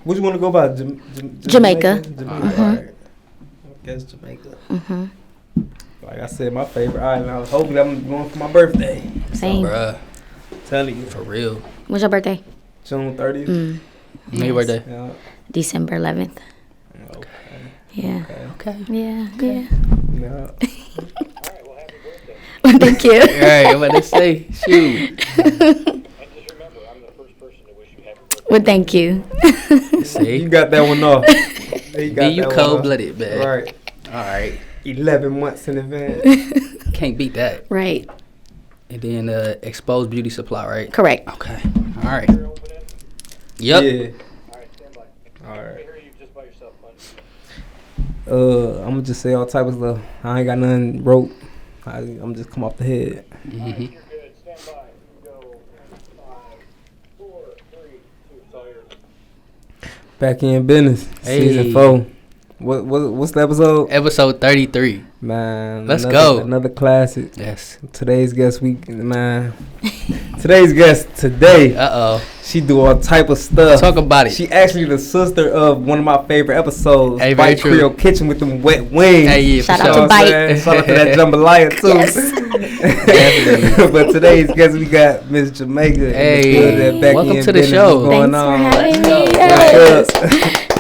What you want to go by? Jamaica. Jamaica. All right. I guess Jamaica. Like I said, my favorite island. Hopefully, I'm going for my birthday. Same. So, bruh. Telling you. For real. When's your birthday? June 30th. When your birthday? Yeah. December 11th. Okay. Yeah. Okay. Yeah. Yeah. Well, thank you. Right, I'm about to say, shoot. Well, thank you. See? You got that one off. You cold-blooded, man. Right. All right. 11 months in advance. Can't beat that. Right. And then Exposed Beauty Supply, right? Correct. Okay. All right. Yep. Yeah. All right. I'm gonna just say all type of stuff. I ain't got nothing wrote. I'm just come off the head. Mm-hmm. BackEnd Business, season 4. What's the episode? Episode 33. Man, Let's go. Another classic. Yes. Today's guest today. She do all type of stuff. Talk about it. She actually the sister of one of my favorite episodes. Hey, Bite Creole Kitchen with them wet wings. Hey, yeah, Shout for out sure. to Bite. Shout out to that jambalaya too. Yes. But today's guest we got Miss Jamaica. Hey, welcome to the show. What's going Thanks on? for having me. Yes.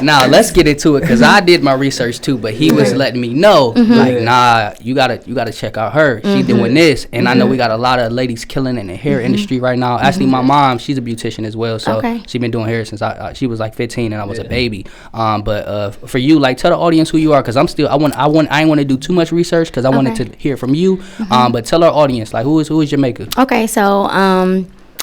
Now let's get into it because I did my research too, but he was letting me know like, nah, you gotta check out her. She doing this, and I know we got a lot of ladies killing in the hair industry right now. Actually, my mom, she's a beautician as well, so she been doing hair since she was like 15 and I was a baby. But for you, like, tell the audience who you are because I ain't want to do too much research because I wanted to hear from you. But tell our audience like who is Jamaica? Okay, so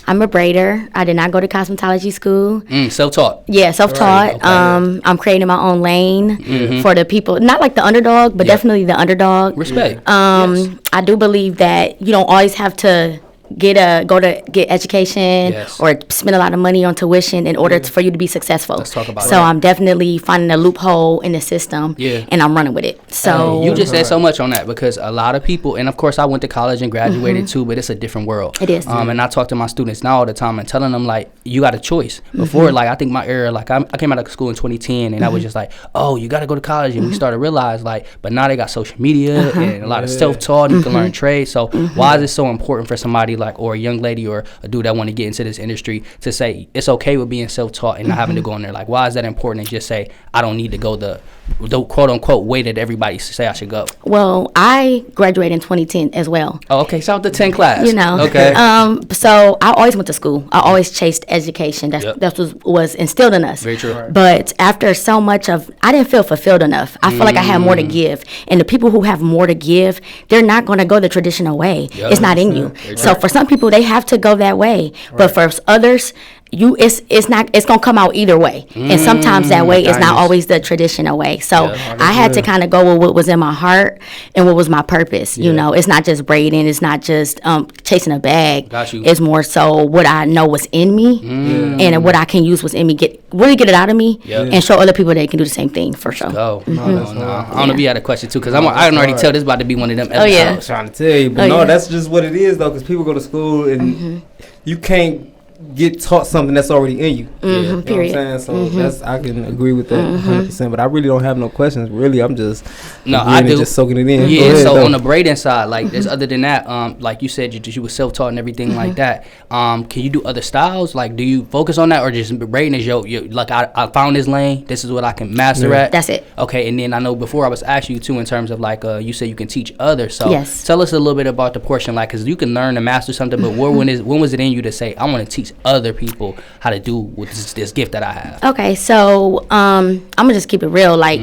I'm a braider. I did not go to cosmetology school. Self-taught. Yeah, self-taught. Right, okay. I'm creating my own lane for the people, not like the underdog, but definitely the underdog. Respect. Yes. I do believe that you don't always have to get education or spend a lot of money on tuition in order for you to be successful. Let's talk about it. So I'm definitely finding a loophole in the system and I'm running with it. So you just said so much on that because a lot of people, and of course I went to college and graduated too, but it's a different world. It is. And I talk to my students now all the time and telling them like, you got a choice. Before, like I think my era, like I came out of school in 2010 and I was just like, oh, you got to go to college, and we started to realize like, but now they got social media and a lot of self-taught. You can learn trades. So why is it so important for somebody like, or a young lady or a dude that want to get into this industry to say it's okay with being self-taught and not having to go in there? Like, why is that important? And just say I don't need to go the quote unquote way that everybody say I should go. Well, I graduated in 2010 as well. Oh, okay. Shout out to 10 class. You know. Okay. So I always went to school. I always chased education. That was instilled in us. Very true. But after so much of, I didn't feel fulfilled enough. I feel like I had more to give. And the people who have more to give, they're not going to go the traditional way. It's not in you. So for some people, they have to go that way. But for others, it's gonna come out either way, and sometimes that way is not always the traditional way. So I had to kind of go with what was in my heart and what was my purpose. You know, it's not just braiding, it's not just chasing a bag. Got you. It's more so what I know was in me and what I can use what's in me, get it out of me, and show other people they can do the same thing for sure. Go. I don't know if you had a question too, because I can already tell this about to be one of them episodes. Oh yeah, I was trying to tell you, but that's just what it is though, because people go to school and you can't get taught something that's already in you. You know what I'm saying? So I can agree with that 100%. But I really don't have no questions. Really, I'm just I do. Just soaking it in. Yeah. Ahead, so though. on the braiding side, like there's other than that, like you said, you were self-taught and everything like that. Can you do other styles? Like, do you focus on that, or just braiding is your like I found this lane. This is what I can master at. That's it. Okay, and then I know before I was asking you too in terms of like you said you can teach others. So yes. Tell us a little bit about the portion, like, because you can learn to master something, but when was it in you to say I want to teach other people how to do with this gift that I have? Okay, so I'm gonna just keep it real. Like,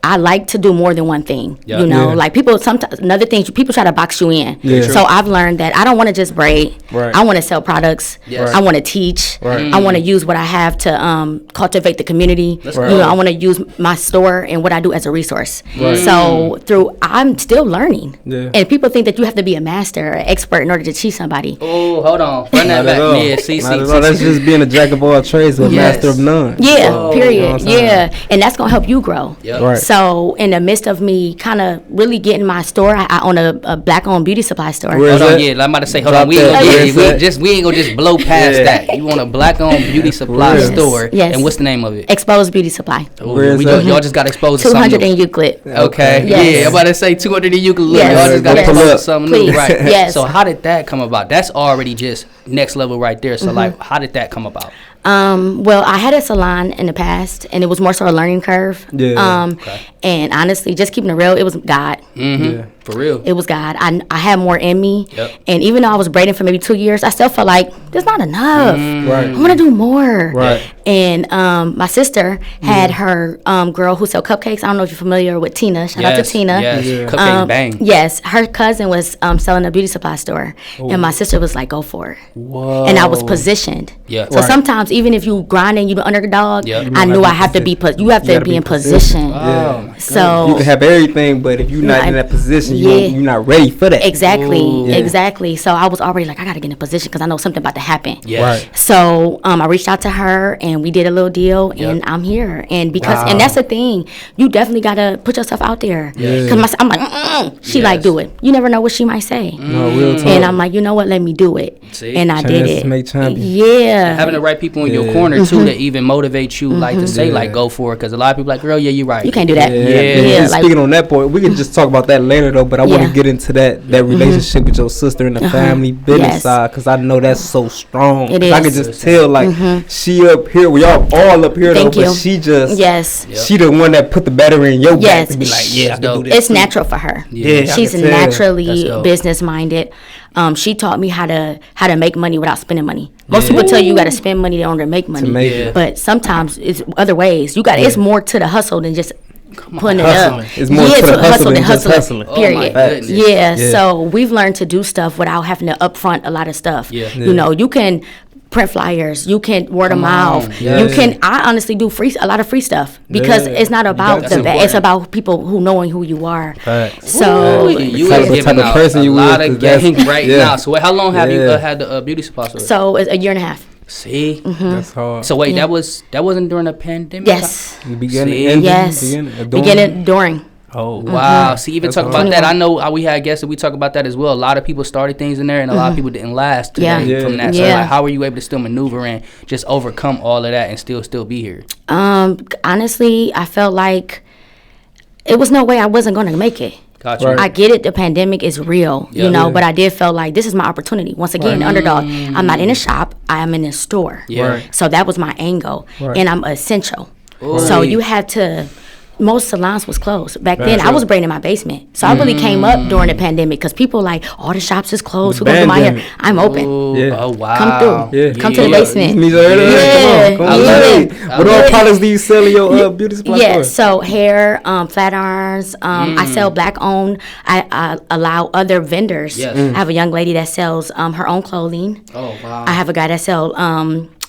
I like to do more than one thing. Yep. You know, like people sometimes another thing people try to box you in. Yeah. So I've learned that I don't want to just braid. Right. I want to sell products. Yes. I want to teach. Right. I want to use what I have to cultivate the community. Let's You go. know, I want to use my store and what I do as a resource. Right. So I'm still learning. Yeah. And people think that you have to be a master or expert in order to teach somebody. Oh, hold on, run that Not back. at all. Yeah, Not at all. That's just being a jack of all trades, but Yes. master of none. Yeah, So, period. you know what I'm saying? Yeah, and that's gonna help you grow. Yep. Right. So So in the midst of me kind of really getting my store, I own a black-owned beauty supply store. Hold on, I'm about to say, hold on. We ain't gonna just blow past that. You want a black-owned beauty supply store. Yes. And what's the name of it? Exposed Beauty Supply. Y'all just got exposed to something 200 in Euclid. Okay. Yes. Yeah, I'm about to say 200 in Euclid. Yes. Y'all just got exposed to something new. Please. Right. Yes. So how did that come about? That's already just next level right there. So like, how did that come about? Well, I had a salon in the past, and it was more so a learning curve. Yeah. And honestly, just keeping it real, it was God. Yeah. For real. It was God. I had more in me. Yep. And even though I was braiding for maybe 2 years, I still felt like there's not enough. Right. I want to do more. Right. And my sister had her girl who sold cupcakes. I don't know if you're familiar with Tina. Shout out to Tina. Yes. Yeah. Cupcake Bang. Yes. Her cousin was selling a beauty supply store. And my sister was like, go for it. Whoa. And I was positioned. Yeah. So sometimes even if you grinding, you the underdog, Yeah. I knew I have to be you have to be in position. Oh, So you can have everything, but if you're not in that position, you're not ready for that. Exactly. So I was already like, I gotta get in position because I know something about to happen. Yes. Right. So I reached out to her and we did a little deal, and I'm here. And because and that's the thing, you definitely gotta put yourself out there. Because I'm like, she like do it. You never know what she might say. No, real talk. And I'm like, you know what? Let me do it. See? And I did it. Make champions. Yeah. Having the right people in your corner too that even motivate you, like to say like go for it, because a lot of people like, girl, yeah, you're right. You can't do that. Yeah. Like, speaking on that point, we can just talk about that later though. But I want to get into that relationship with your sister and the family business side, because I know that's so strong. It is. I can just tell like she up here, we all up here though, but she just she the one that put the battery in your back to be like, yeah, I can do this. It's natural for her. Yeah, she's naturally business minded. She taught me how to make money without spending money. Most people tell you got to spend money in order to make money, but sometimes it's other ways. You got it's more to the hustle than just putting it up. It's more to the hustle than just hustling. Period. So we've learned to do stuff without having to upfront a lot of stuff. You know, you can print flyers, you can word of mouth, you can. I honestly do a lot of free stuff because it's not about it's about people who knowing who you are. So you are giving out a lot of game right now. So how long have you had the beauty supply store? So it's a year and a half. See, that's hard. So wait, that wasn't during the pandemic. Yes. The beginning. Beginning, during. Oh wow! See, even talk about that. I know we had guests that we talk about that as well. A lot of people started things in there, and a lot of people didn't last from that. So like, how were you able to still maneuver and just overcome all of that and still be here? Honestly, I felt like it was no way I wasn't going to make it. Gotcha. I get it. The pandemic is real, you know, but I did feel like this is my opportunity. Once again, underdog. I'm not in a shop. I am in a store. So that was my angle, and I'm essential. So you had to. Most salons was closed. Back then, I was braiding in my basement. So I really came up during the pandemic because people like, all the shops is closed. Who gonna do my hair? I'm open. Oh, wow. Come through. Come to the basement. Come on. What all products do you sell in your beauty supply store? So hair, flat irons. I sell black owned. I allow other vendors. I have a young lady that sells her own clothing. Oh, wow. I have a guy that sells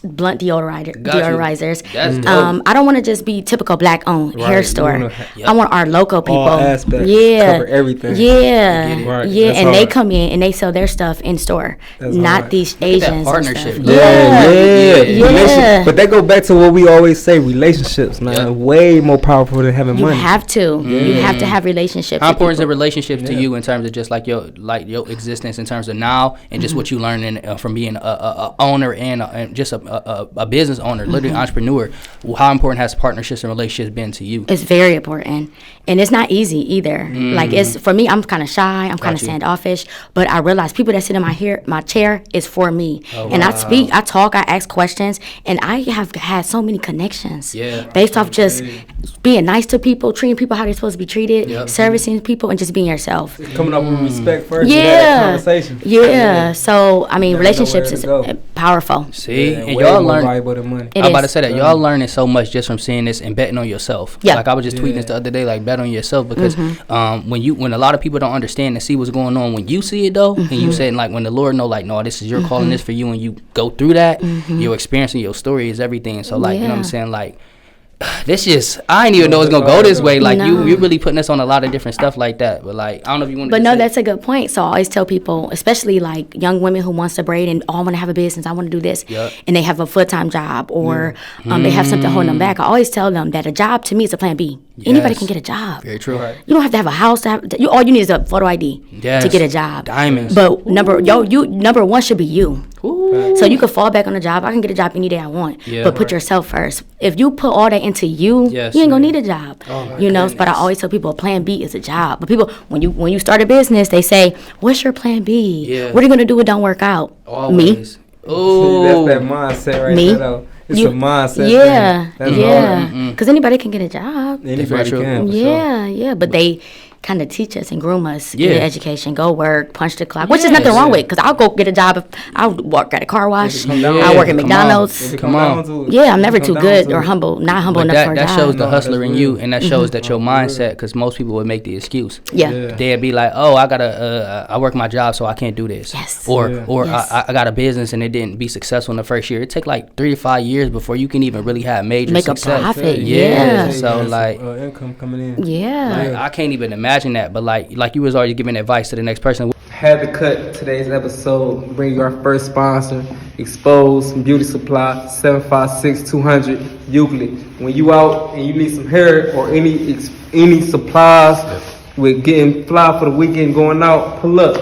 blunt deodorizers. That's dope. I don't want to just be typical black owned hair store. I want our local people. All aspects. Cover everything. And they come in and they sell their stuff in store. Not these Asians. Partnership. But that go back to what we always say, relationships, man. Way more powerful than having money. You have to. You have to have relationships. How important is a relationship to you in terms of just like your existence in terms of now and just what you learning from being a owner and just a business owner, literally entrepreneur? How important has partnerships and relationships been to you? It's very important, and it's not easy either. Like it's for me, I'm kind of shy, I'm kind of standoffish, but I realize people that sit in my chair is for me, and I speak, I talk, I ask questions, and I have had so many connections based off just being nice to people, treating people how they're supposed to be treated, servicing people, and just being yourself. Coming up with respect first. Conversation. So I mean, relationships is powerful. See, and y'all learn. I'm about to say that y'all learning so much just from seeing this and betting on yourself. Like I was just tweeting this the other day, like bet on yourself, because when a lot of people don't understand and see what's going on, when you see it though, and you said like when the Lord know like no, this is your calling, this for you, and you go through that, your experience and your story is everything. So like you know what I'm saying, like I didn't even know it's gonna go this way. Like you really putting us on a lot of different stuff like that. But like, I don't know if you want to. But no, that's a good point. So I always tell people, especially like young women who wants to braid and want to have a business, I want to do this, and they have a full-time job or they have something holding them back. I always tell them that a job to me is a plan B. Yes. Anybody can get a job. Very true. Right. You don't have to have a house. All you need is a photo ID to get a job. Diamonds. But number one should be you. Ooh. So you can fall back on a job. I can get a job any day I want. But put yourself first. If you put all that into you, you ain't gonna need a job. Goodness. But I always tell people a plan B is a job. But people, when you start a business, they say, "What's your plan B? Yeah. What are you gonna do if it don't work out?" Always. Me. Oh, that's that mindset right there, though. It's a mindset. Yeah, yeah. Because anybody can get a job. Anybody can. Yeah. But they kind of teach us and groom us, get an education, go work, punch the clock, which is nothing wrong with. Because I'll go get a job. I'll work at a car wash. I'll work at McDonald's. Come on. Yeah, I'm never too good or not humble enough for a job. That shows the hustler in you, and that shows that your mindset. Because most people would make the excuse. They'd be like, "Oh, I work my job, so I can't do this." Yes. Or I got a business and it didn't be successful in the first year. It take like 3 to 5 years before you can even really have major success. Make a profit. Yeah. So like income coming in. Yeah. Like, I can't even imagine that, but like you was already giving advice to the next person. Had to cut today's episode, bring you our first sponsor, Expose Beauty Supply, 756-200 Euclid. When you out and you need some hair or any supplies with getting fly for the weekend going out, pull up.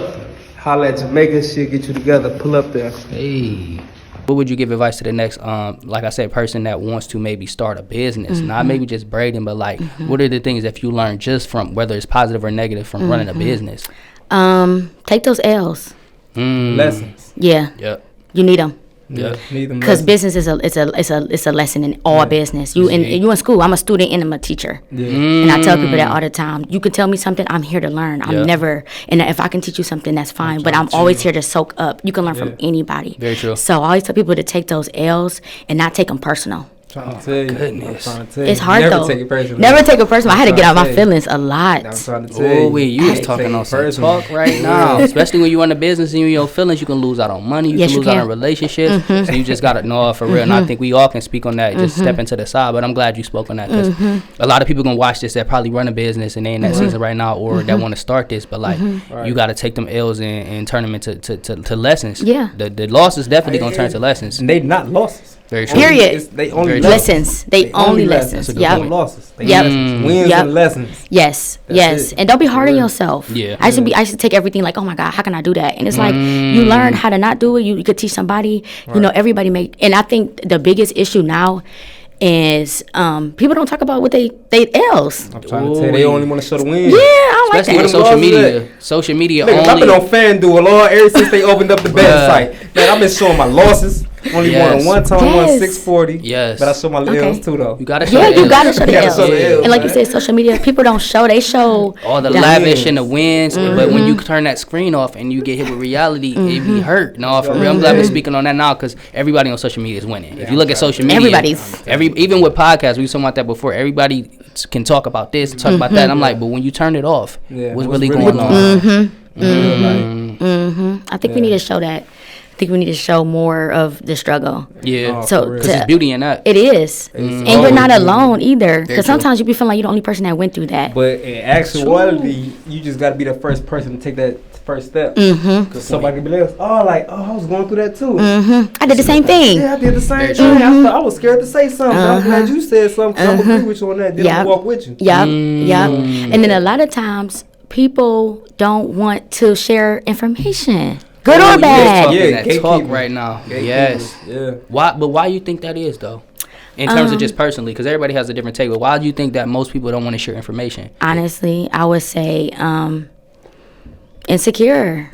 Holla at Jamaica, she'll get you together. Pull up there. Hey. What would you give advice to the next, like I said, person that wants to maybe start a business? Not maybe just braiding, but like, what are the things that you learn just from, whether it's positive or negative, from running a business? Take those L's. Lessons. Yeah. Yep. You need them. Yeah. Because business is a lesson in all business. You in school. I'm a student and I'm a teacher. Yeah. And I tell people that all the time. You can tell me something. I'm here to learn. I'm never. And if I can teach you something, that's fine. But I'm always here to soak up. You can learn from anybody. Very true. So I always tell people to take those L's and not take them personal. Trying to tell you. Goodness. It's hard Never though. Take it personal. Never take it personal. I had to get out my feelings a lot. I'm trying to tell you. You was talking on some talk right now. Especially when you run a business and you in your feelings, you can lose out on money. You can lose out on relationships. So you just got to know for real. And I think we all can speak on that. Just step into the side. But I'm glad you spoke on that because a lot of people going to watch this that probably run a business and they in that season right now or that want to start this. But like you got to take them L's and turn them into lessons. Yeah. The losses definitely going to turn to lessons. And they not losses. Very true. Period. They only lessons. They only lessons. Yep. Losses. Wins and lessons. Yes. And don't be hard on yourself. Yeah. I used to take everything like, oh my God, how can I do that? And it's like you learn how to not do it. You could teach somebody. You know, everybody and I think the biggest issue now is people don't talk about what they L's. I'm trying to tell you, they only want to show the wins. Yeah, I don't especially like that. on social media. Social media only. I've been on FanDuel ever since they opened up the betting site. Man, I've been showing my losses. Only won one time, won 640. Yes. But I show my L's too, though. You gotta show the L's. You gotta show the L's. And like man. you said, social media, people don't show. They show all the lavish and the wins. But when you turn that screen off and you get hit with reality, it be hurt. No, for real. I'm glad we're speaking on that now because everybody on social media is winning. If you look at social media, even with podcasts, we were talking about that before. Everybody can talk about this, talk about that. And I'm like, but when you turn it off, what's really going on? I think we need to show that. I think we need to show more of the struggle. Yeah. So there's beauty in that. It is. And you're not alone either. Because sometimes you be feeling like you're the only person that went through that. But in actuality, you just got to be the first person to take that first step. Because somebody can be like, I was going through that too. I did the same thing. Yeah, I did the same thing. I was scared to say something. I'm glad you said something because I agree with you on that. Then I walk with you. Yep. And then a lot of times, people don't want to share information. Good or bad? That talk right now. Yes. Yeah. Why you think that is though? In terms of just personally, because everybody has a different take. But why do you think that most people don't want to share information? Honestly, I would say insecure.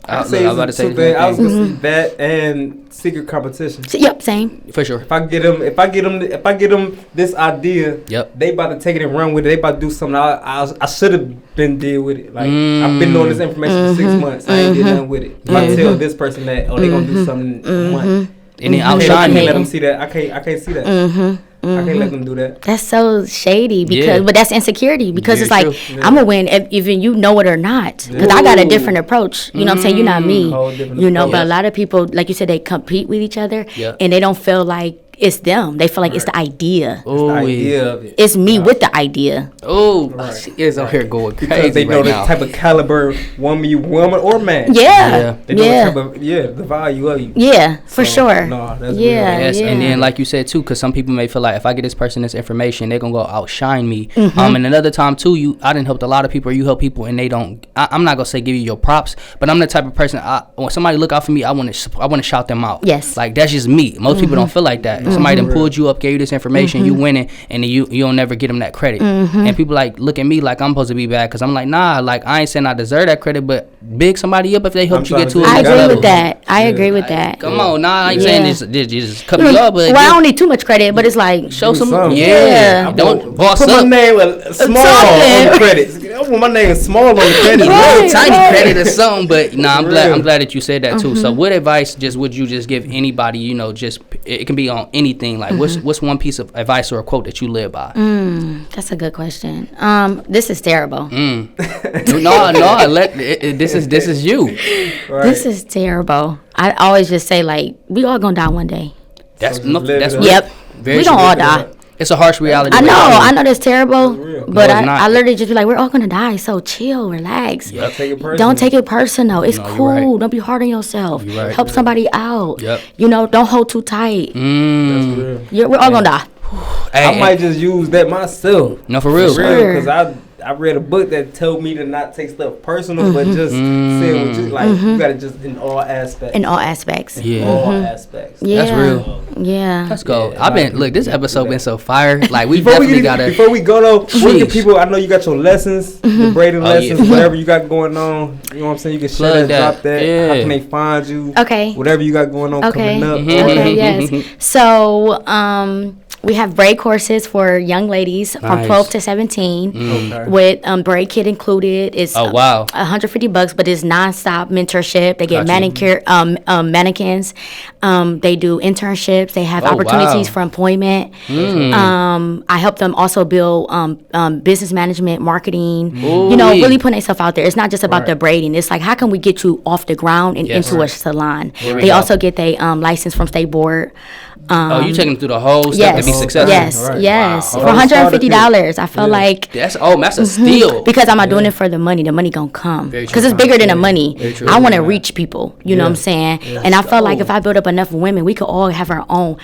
I was about to say that and secret competition. Yep, same. For sure. If I get them this idea, they about to take it and run with it. They about to do something I should have been deal with it. Like I've been knowing this information for 6 months. I ain't did nothing with it. If I tell this person that, they gonna do something in a month. And then outshine me. I can't let them see that. I can't see that. I can't let them do that. That's so shady but that's insecurity because it's like I'm gonna win even you know it or not because I got a different approach. You know what I'm saying? You're not me. You know, but a lot of people, like you said, they compete with each other and they don't feel like it's them. They feel like it's the idea. Oh, the idea of it. It's me with the idea. Oh, she is out here going crazy because they know the type of caliber woman or man. Yeah. They know the type of the value of you. Yeah, for sure. No, that's real. Yes, and then like you said too, because some people may feel like if I get this person this information, they're gonna go outshine me. And another time too, I done helped a lot of people, or you help people, and they don't. I'm not gonna say give you your props, but I'm the type of person. When somebody look out for me, I want to shout them out. Yes, like that's just me. Most people don't feel like that. If somebody done pulled you up, gave you this information, you winning, and then you don't never get them that credit. And people like look at me like I'm supposed to be bad because I'm like, nah, like I ain't saying I deserve that credit, but big somebody up if they helped you get to it. I agree with that. I agree with that. Come on, nah, I ain't saying just cut me up, but I don't need too much credit, but it's like show some. Yeah, don't boss put up. my name small on the credits. I want my name small on the credits. Tiny credit or something, but nah, I'm glad that you said that too. So what advice would you just give anybody, just it can be on anything, like what's one piece of advice or a quote that you live by? That's a good question. This is terrible. No, this is you. Right. This is terrible. I always just say like we all gonna die one day. That's yep. We don't all die. It's a harsh reality. I know that's terrible, but I literally just be like, we're all gonna die, so chill, relax. Yep. Don't take it personal. It's cool. Right. Don't be hard on yourself. Right. Help somebody out. Yep. Don't hold too tight. That's real. We're all gonna die. I might just use that myself. No, for real. Because I read a book that told me to not take stuff personal, but just say what you like. You gotta just in all aspects. In all aspects. Yeah. All aspects. Yeah. That's real. Yeah. Let's go. This episode been so fire. Like we before we go though, where can people? I know you got your lessons, the Braider lessons, whatever you got going on. You know what I'm saying? You can share that, drop that. Yeah. How can they find you? Okay. Whatever you got going on coming up. Okay. Yes. So we have braid courses for young ladies from 12 to 17 with braid kit included. It's $150, but it's nonstop mentorship. They get mannequins. They do internships. They have opportunities for employment. I help them also build business management, marketing. Really putting themselves out there. It's not just about the braiding. It's like how can we get you off the ground and into a salon. They also get their license from State Board. You taking them through the whole step to be successful? Yes. Wow. For $150, I felt like that's a steal. Because I'm not doing it for the money. The money gonna come because it's bigger than the money. I want to reach people. You know what I'm saying? And I felt like if I build up enough women, we could all have our own.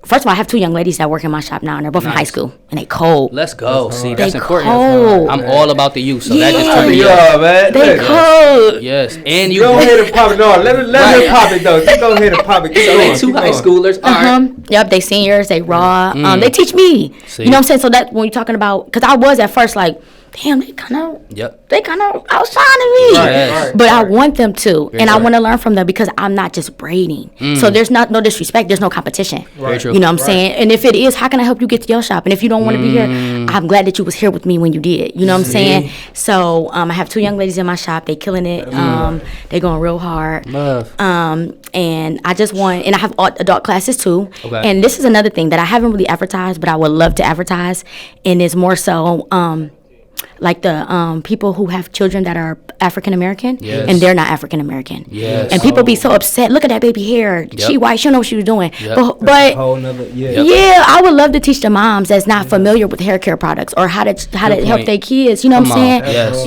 First of all, I have 2 young ladies that work in my shop now, and they're both in high school, and they cold. Let's go. See, that's important. Cold. I'm all about the youth, so that just turned me up, man. They cold. Yes, and you go ahead and pop it. No, let her pop it though. Just go ahead and pop it. So they 2 high schoolers. All right. Yep, they seniors. They raw. They teach me. See. You know what I'm saying? So that when you're talking about, because I was at first like, damn, they kind of outshining me. Right. But I want them to. I want to learn from them because I'm not just braiding. So there's no disrespect. There's no competition. Right. You know what I'm saying? And if it is, how can I help you get to your shop? And if you don't want to be here, I'm glad that you was here with me when you did. You know what I'm saying? So I have 2 young ladies in my shop. They killing it. They going real hard. Love. And I just want, and I have adult classes too. Okay. And this is another thing that I haven't really advertised, but I would love to advertise. And it's more so, like the people who have children that are African American and they're not African American. Yes. And people be so upset. Look at that baby hair. Yep. She white. She don't know what she was doing. Yep. But I would love to teach the moms that's not familiar with hair care products or how to help their kids. You know what I'm saying? Yes.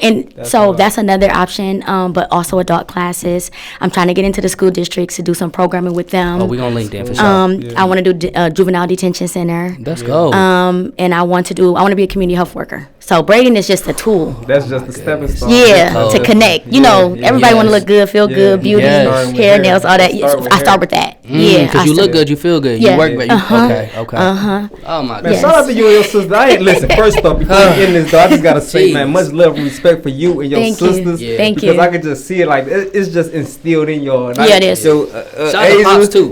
And that's another option. But also adult classes. I'm trying to get into the school districts to do some programming with them. Oh, we gonna link that for sure. I want to do juvenile detention center. Let's go. And I want to be a community health worker. So braiding is just a tool. That's just a stepping stone. Yeah, to connect. Everybody want to look good, feel good, beauty, hair, nails, all that. I start with that. Because you look good, you feel good. You work better. Okay. Oh my God. Shout out to you and your sister. Listen, first off, before we end this, though, I just gotta say, man, much love and respect for you and your sisters. Thank you. Because I can just see it like it's just instilled in y'all. It is. So, shout out to Pops too.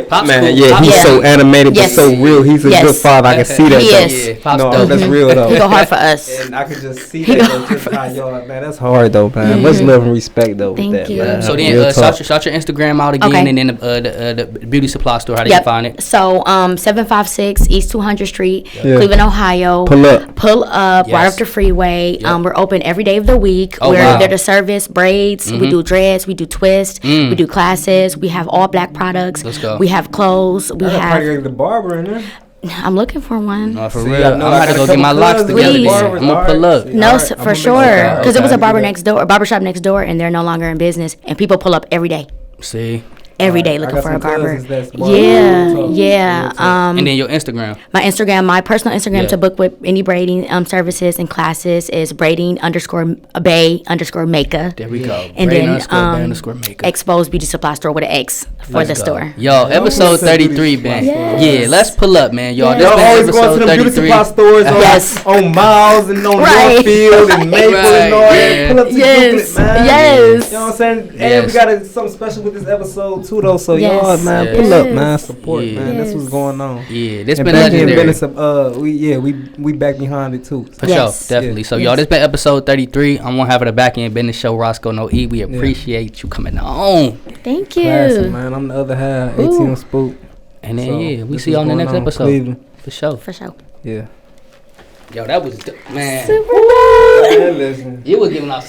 Pops, man. Yeah, he's so animated but so real. He's a good father. I can see that. Yes. No, that's real though. He go hard for us. And I can just see that. Just how y'all, man, that's hard though, man. Much love and respect though. Thank you. Man. So then, shout your Instagram out again, and then the beauty supply store, how they can find it? So 756 East 200 Street, Cleveland, Ohio. Pull up Right off the freeway. We're open every day of the week. Oh, We're there to service braids. We do dreads. We do twists. We do classes. We have all black products. Let's go. We have clothes. We have the barber in there. I'm looking for one. No, for real. I'm about to go get my locks together. Please. I'm gonna pull up. No, for sure. Because it was a barbershop next door, and they're no longer in business. And people pull up every day. See. Every day looking for a barber. Yeah. And then your Instagram. My personal Instagram to book with any braiding services and classes is braiding_bay_Jamaica. There we go. And then _bay_Jamaica. Exposed Beauty Supply Store with an X for the store. Yo, episode 33, man. Yeah, let's pull up, man. Y'all, this Y'all been always going episode to the beauty 33. supply stores on Miles and on Northfield and Maple and North. Pull up to Euclid, man. Yes. You know what I'm saying? And we got something special with this episode too, though. So y'all, man, pull up, man, support, man. That's what's going on. Yeah, this been legendary. We back behind it too. For sure, definitely. So y'all, this been episode 33. I'm gonna have it a BackEnd Business Show. Roscoe No E. We appreciate you coming on. Thank you. Classic, man. I'm the other half. 18 Spook. And then we see you on the next episode. Cleveland. For sure. Yeah. Yo, that was man. Super dope. Listen. You was giving off